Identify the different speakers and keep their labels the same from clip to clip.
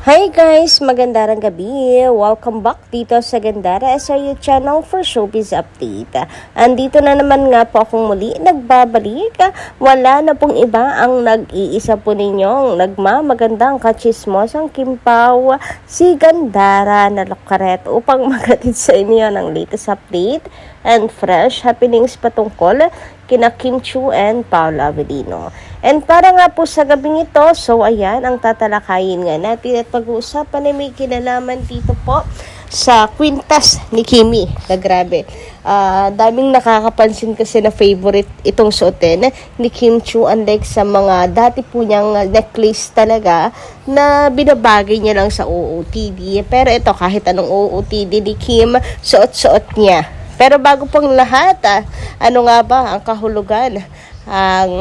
Speaker 1: Hi guys! Magandang gabi! Welcome back dito sa Gandara SRU channel for Showbiz Update. Andito na naman nga po akong muli nagbabalik. Wala na pong iba ang nag-iisa po ninyong nagmamagandang kachismosang Kimpao, si Gandara na Locaret upang magatid sa inyo ng latest update and fresh happenings patungkol kina Kim Chiu and Paolo Avellino. And para nga po sa gabing ito, so ayan ang tatalakayin nga natin at pag-uusapan na may kinalaman dito po sa kwintas ni Kimi. Na grabe. Daming nakakapansin kasi na favorite itong suotin ni Kim Chiu, unlike sa mga dati po niyang necklace talaga na binabagay niya lang sa OOTD. Pero ito kahit anong OOTD ni Kim, suot-suot niya. Pero bago pang lahat, ano nga ba ang kahulugan, ang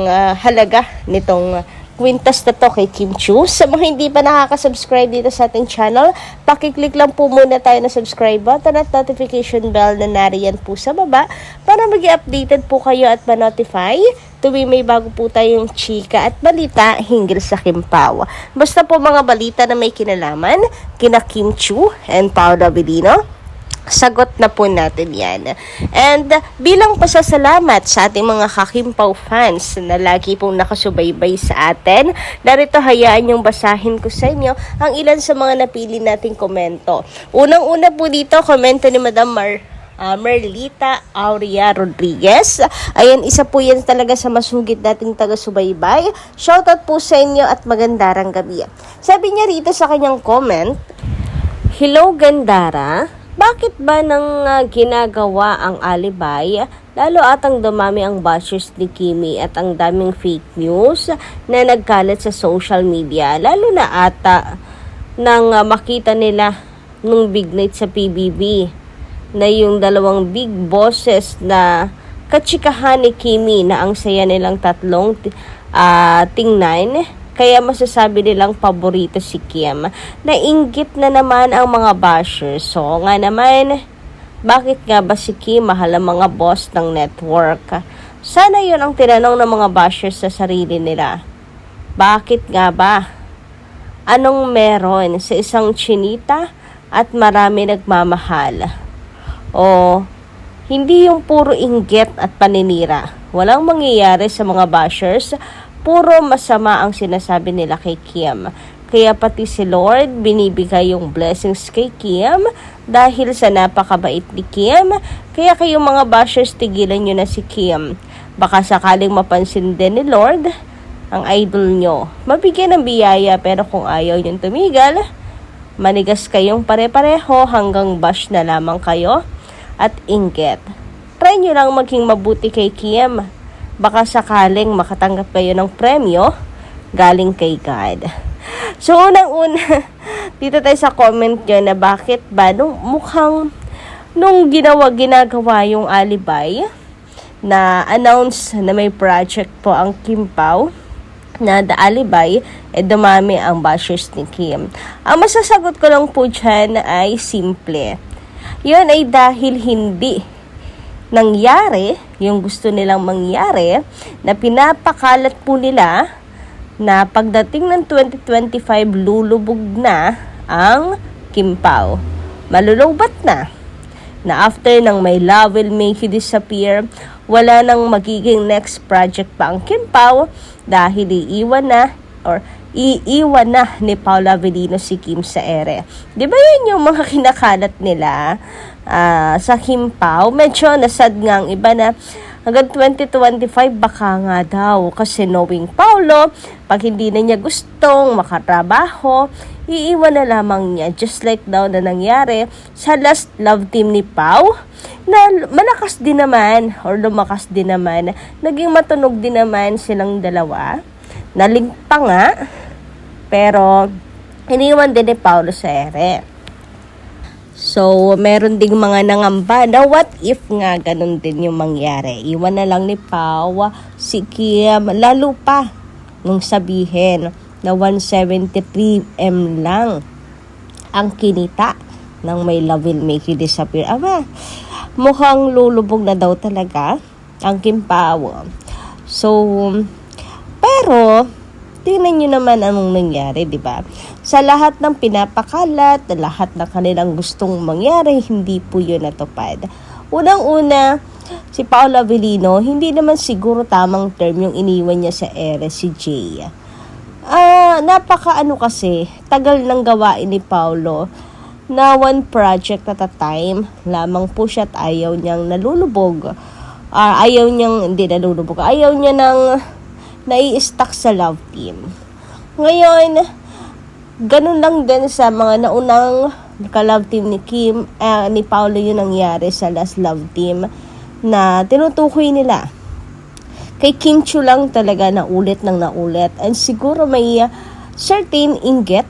Speaker 1: halaga nitong kwintas na to kay Kim Chiu? Sa mga hindi pa nakaka-subscribe dito sa ating channel, pakiclick lang po muna tayo na subscribe button at notification bell na nariyan po sa baba para mag-updated po kayo at ma-notify tuwing may bago po tayong chika at balita hinggil sa Kimpao. Basta po mga balita na may kinalaman kina Kim Chiu and Paolo Avellino, sagot na po natin yan. And bilang pasasalamat sa ating mga Kakimpaw fans na lagi pong nakasubaybay sa atin, narito hayaan yung basahin ko sa inyo ang ilan sa mga napili nating komento. Unang-una po dito, komento ni Madam Merlita Aurea Rodriguez. Ayan, isa po yan talaga sa masugid nating taga-subaybay. Shoutout po sa inyo at magandarang gabi. Sabi niya rito sa kanyang comment, "Hello Gandara, bakit ba nang ginagawa ang alibay? Lalo atang dumami ang bashers ni Kimi at ang daming fake news na nagkalat sa social media. Lalo na ata nang makita nila nung big night sa PBB na yung dalawang big bosses na katsikahan ni Kimi na ang saya nilang tatlong tingnan. Kaya masasabi nilang paborito si Kim. Nainggit na naman ang mga bashers. So nga naman, bakit nga ba si Kim mahal ang mga boss ng network? Sana yun ang tinanong ng mga bashers sa sarili nila. Bakit nga ba? Anong meron sa isang chinita at marami nagmamahal? O hindi yung puro inggit at paninira. Walang mangyayari sa mga bashers. Puro masama ang sinasabi nila kay Kim. Kaya pati si Lord binibigay yung blessings kay Kim dahil sa napakabait ni Kim. Kaya kayong mga bashers, tigilan nyo na si Kim. Baka sakaling mapansin din ni Lord ang idol nyo. Mabigyan ng biyaya, pero kung ayaw nyo tumigal, manigas kayong pare-pareho hanggang bash na lamang kayo at inggit. Try nyo lang maging mabuti kay Kim. Baka sakaling makatanggap kayo ng premyo galing kay God." So, unang-una, dito tayo sa comment nyo na bakit ba nung ginagawa yung alibay na announce na may project po ang Kimpao na The Alibay, dumami ang bashers ni Kim. Ang masasagot ko lang po dyan ay simple. Yun ay dahil hindi nangyari yung gusto nilang mangyari, na pinapakalat po nila na pagdating ng 2025 lulubog na ang Kimpao. Malulubat na after ng My Love Will Make You Disappear, wala nang magiging next project pa ang Kimpao dahil iiwan na ni Paolo Avellino si Kim sa ere. Di ba yun yung mga kinakalat nila sa Kimpao? Medyo nasad nga ang iba na hanggang 2025 baka nga daw, kasi knowing Paolo, pag hindi na niya gustong makatrabaho, iiwan na lamang niya, just like daw na nangyari sa last love team ni Pao, na lumakas din naman, naging matunog din naman silang dalawa, naligpa nga, pero iniwan din ni Paolo sa ere. So, meron ding mga nangamba na what if nga ganun din yung mangyari. Iwan na lang ni Pao si Kim, lalo pa nung sabihin na 173M lang ang kinita ng My Love Will Make You Disappear. Mukhang lulubog na daw talaga ang Kimpao. So, pero tingnan nyo naman anong nangyari, di ba? Sa lahat ng pinapakalat, lahat ng kanilang gustong mangyari, hindi po yun natupad. Unang-una, si Paolo Avellino, hindi naman siguro tamang term yung iniwan niya sa ere si Jay. Kasi, tagal ng gawain ni Paolo na one project at a time lamang po siya at ayaw niyang nalulubog. Ayaw niya nang nai-stuck sa love team. Ngayon, ganun lang din sa mga naunang ka-love team ni ni Paolo yung nangyari sa last love team na tinutukoy nila. Kay Kim Chiu lang talaga naulit and siguro may certain inggit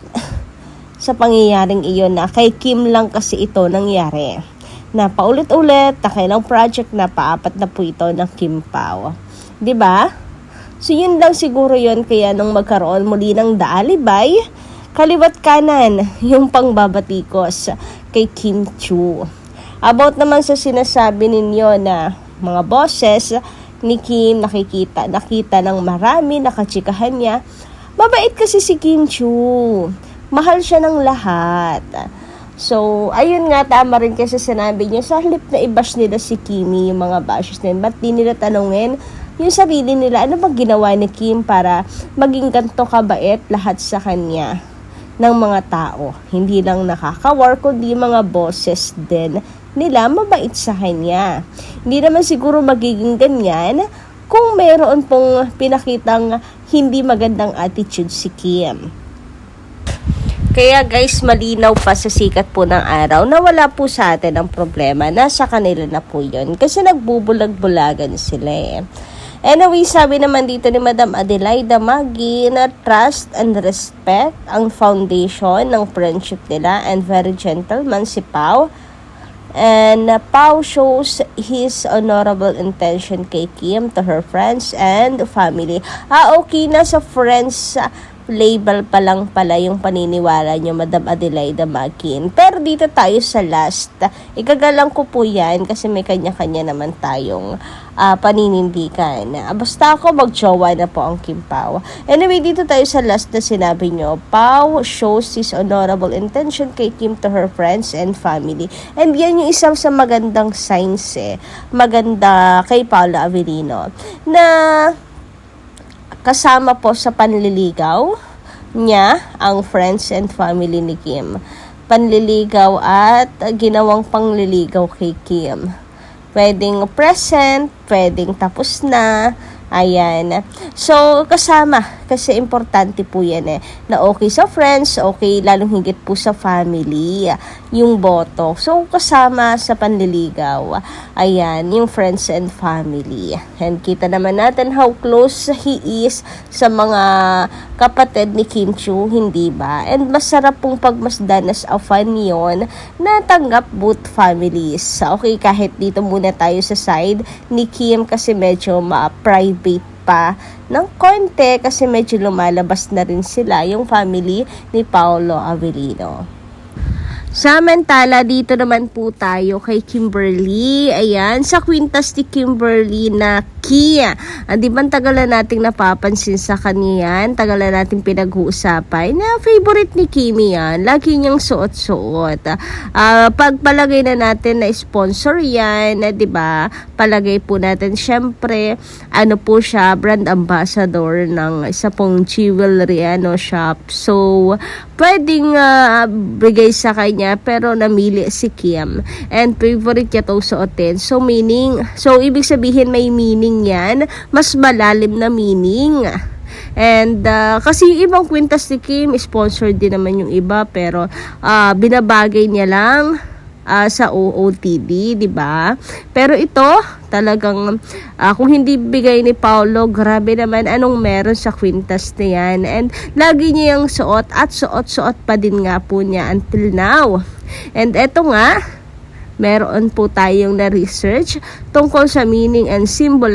Speaker 1: sa pangyayaring iyon na kay Kim lang kasi ito nangyari. Na paulit-ulit na kailang project na paapat na po ito ng Kim Pao. 'Di ba? So yun lang siguro yun kaya nung magkaroon muli ng daalibay, kaliwat kanan yung pangbabatikos kay Kim Chiu. About naman sa sinasabi ninyo na mga bosses ni Kim nakita ng marami, nakachikahan niya. Mabait kasi si Kim Chiu. Mahal siya ng lahat. So, ayun nga, tama rin kasi sinabi niya, sa halip na i-bash nila si Kimi, yung mga bashes nila, ba't di nila tanungin yung sarili nila, ano bang ginawa ni Kim para maging ganito kabait lahat sa kanya ng mga tao. Hindi lang nakaka-war, kundi mga bosses din nila mabait sa kanya. Hindi naman siguro magiging ganyan kung mayroon pong pinakitang hindi magandang attitude si Kim. Kaya guys, malinaw pa sa sikat po ng araw na wala po sa atin ang problema. Nasa kanila na po yun. Kasi nagbubulag-bulagan sila eh. Anyway, sabi naman dito ni Madam Adelaida Maggi na trust and respect ang foundation ng friendship nila and very gentleman si Pao. And Pao shows his honorable intention kay Kim to her friends and family. Okay na sa friends label pa lang pala yung paniniwala nyo, Madam Adelaida Magin. Pero dito tayo sa last. Igagalang ko po yan kasi may kanya-kanya naman tayong paninindigan. Basta ako mag-jowa na po ang Kim Pao. Anyway, dito tayo sa last na sinabi nyo. Pao shows his honorable intention kay Kim to her friends and family. And yan yung isang sa magandang signs maganda kay Paolo Avellino. Na kasama po sa panliligaw niya ang friends and family ni Kim. Panliligaw at ginawang pangliligaw kay Kim. Pwedeng present, pwedeng tapos na. Ayan. So, kasama. Kasi importante po yan na okay sa friends, okay lalong higit po sa family, yung boto. So, kasama sa panliligaw. Ayan, yung friends and family. And kita naman natin how close he is sa mga kapatid ni Kim Chiu, hindi ba? And masarap pong pagmasdan as a fan yun na tanggap both families. Okay, kahit dito muna tayo sa side ni Kim kasi medyo ma-private pa ng konti kasi medyo lumalabas na rin sila yung family ni Paolo Avellino. Samantala, dito naman po tayo kay Kimberly. Ayan, sa kwintas ni Kimberly na Kia. Di ba tagalan nating napapansin sa kanya yan? Tagalan nating pinag-uusapan na favorite ni Kimi yan. Lagi niyang suot-suot. Pagpalagay na natin na sponsor yan, di ba? Palagay po natin, syempre, ano po siya, brand ambassador ng isa pong jewelry shop. So, pwedeng bigay sa kanya pero namili si Kim and favorite niya itong suotin. So ibig sabihin may meaning yan, mas malalim na meaning. And kasi yung ibang kwintas ni Kim, sponsored din naman yung iba pero binabagay niya lang sa OOTD, di ba? Pero ito, talagang kung hindi bigay ni Paolo, grabe naman anong meron sa kwintas na yan. And lagi niya yung suot at suot-suot pa din nga po niya until now. And eto nga, meron po tayong na-research tungkol sa meaning and symbol,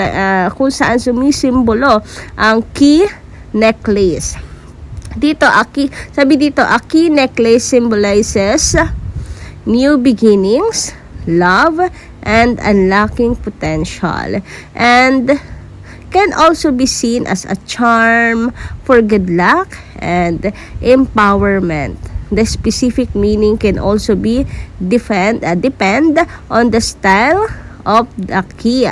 Speaker 1: kung saan sumisimbolo ang key necklace. Sabi dito, a key necklace symbolizes new beginnings, love, and unlocking potential. And can also be seen as a charm for good luck and empowerment. The specific meaning can also be depend on the style of the key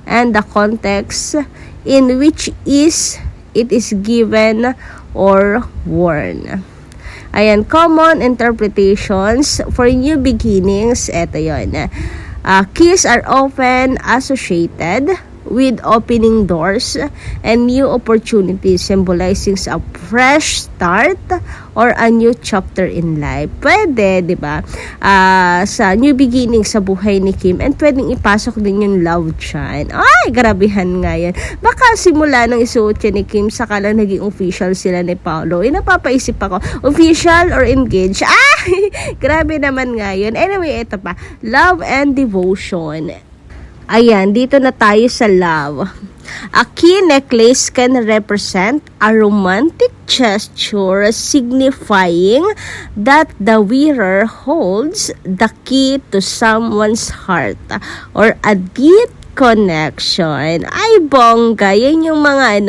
Speaker 1: and the context in which it is given or worn. Ayan, common interpretations for new beginnings. Ito yun. Keys are often associated with opening doors and new opportunities, symbolizing a fresh start or a new chapter in life. Pwede, di ba? Sa new beginning sa buhay ni Kim, and pwedeng ipasok din yung love dyan. Ay, grabehan nga yan. Baka simula nang isuot yan ni Kim, saka lang naging official sila ni Paolo. Napapaisip ako, official or engaged? Ay, grabe naman nga yun. Anyway, ito pa. Love and devotion. Ayan, dito na tayo sa love. A key necklace can represent a romantic gesture signifying that the wearer holds the key to someone's heart or a deep connection. Ay, bongga. Yan yung mga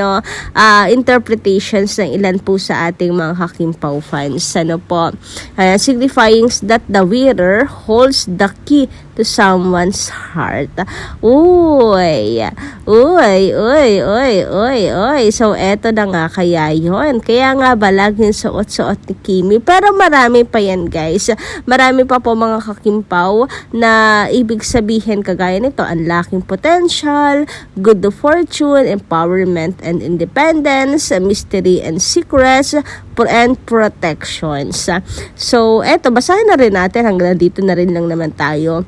Speaker 1: interpretations ng ilan po sa ating mga Hakimpaw fans. Signifying that the wearer holds the key to someone's heart. Uy. So, eto na nga kaya yun. Kaya nga ba laging suot-suot ni Kimi? Pero marami pa yan, guys. Marami pa po mga Hakimpaw na ibig sabihin kagaya nito, ang laking potential, good fortune, empowerment and independence, mystery and secrets, and protections. So, eto, basahin na rin natin. Hanggang dito na rin lang naman tayo.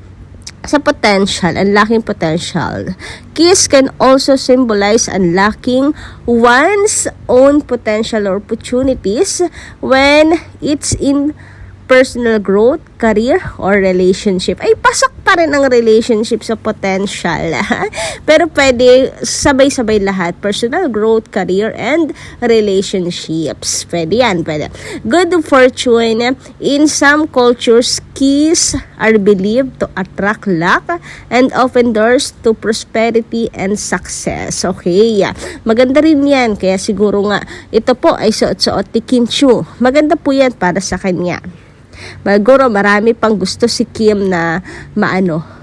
Speaker 1: Sa potential, unlocking potential. Keys can also symbolize unlocking one's own potential or opportunities when it's in personal growth, career, or relationship. Ay, pasok pa rin ang relationship sa potential. Pero pwede sabay-sabay lahat. Personal growth, career, and relationships. Pwede yan, pwede. Good fortune. In some cultures, keys are believed to attract luck and open doors to prosperity and success. Okay, maganda rin yan. Kaya siguro nga, ito po ay suot-suot ni Kim Chiu. Maganda po yan para sa kanya. Siguro marami pang gusto si Kim na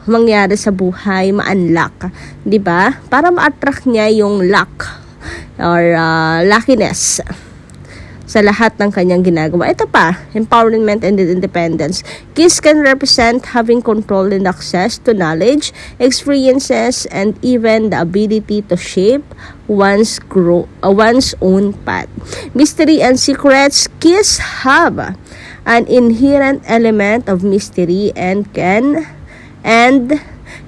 Speaker 1: mangyari sa buhay, ma-unlock, 'di ba? Para ma-attract niya yung luck or luckiness sa lahat ng kanyang ginagawa. Ito pa, empowerment and independence. Keys can represent having control and access to knowledge, experiences, and even the ability to shape one's own path. Mystery and secrets. Keys have an inherent element of mystery and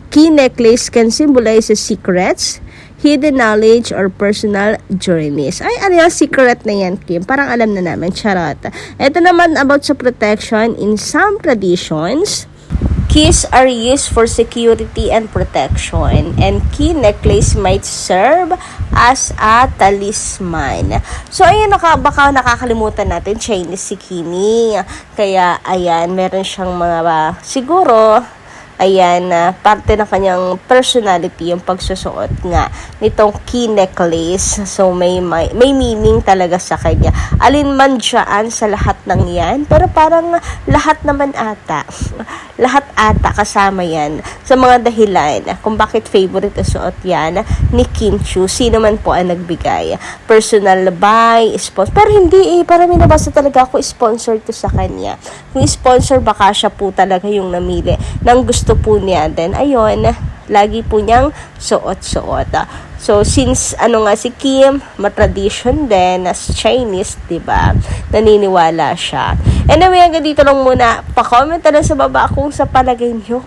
Speaker 1: key necklace can symbolize secrets, hidden knowledge, or personal journeys. Ay, ano yung secret na yan, Kim? Parang alam na namin, charot. Ito naman about sa protection. In some traditions, keys are used for security and protection, and key necklace might serve as a talisman. So, ayun, baka nakakalimutan natin, Chinese si Kimi. Kaya, ayan, meron siyang mga, siguro, ayan, parte ng kanyang personality, yung pagsusuot nga nitong key necklace. So, may meaning talaga sa kanya. Alin man dyan sa lahat ng yan, pero parang lahat naman ata. Lahat ata kasama yan sa mga dahilan kung bakit favorite suot yan ni Kim Chiu. Sino man po ang nagbigay. Personal buy, sponsor. Pero hindi parang may nabasa talaga ako sponsor to sa kanya. Kung sponsor, baka siya po talaga yung namili ng gusto po niya. Then, ayun, lagi po niyang suot-suot. So, since, si Kim, ma-tradition din, as Chinese, diba? Naniniwala siya. Anyway, hanggang dito lang muna. Pa-comment na sa baba kung sa palagay niyo,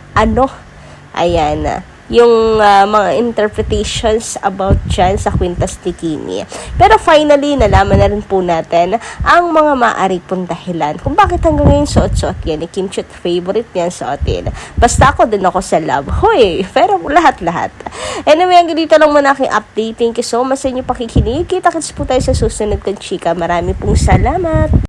Speaker 1: ayan, yung mga interpretations about dyan sa kwintas ni Kimi. Pero finally, nalaman na rin po natin ang mga maaari pong dahilan kung bakit hanggang ngayon suot-suot yan ni Kim Chiu. Favorite niyan suotin. Basta ako din ako sa love. Hoy, pero lahat-lahat. Anyway, hanggang dito lang muna aking update. Thank you so much sa inyong pakikinig. Kita-kits po tayo sa susunod kong chika. Marami pong salamat.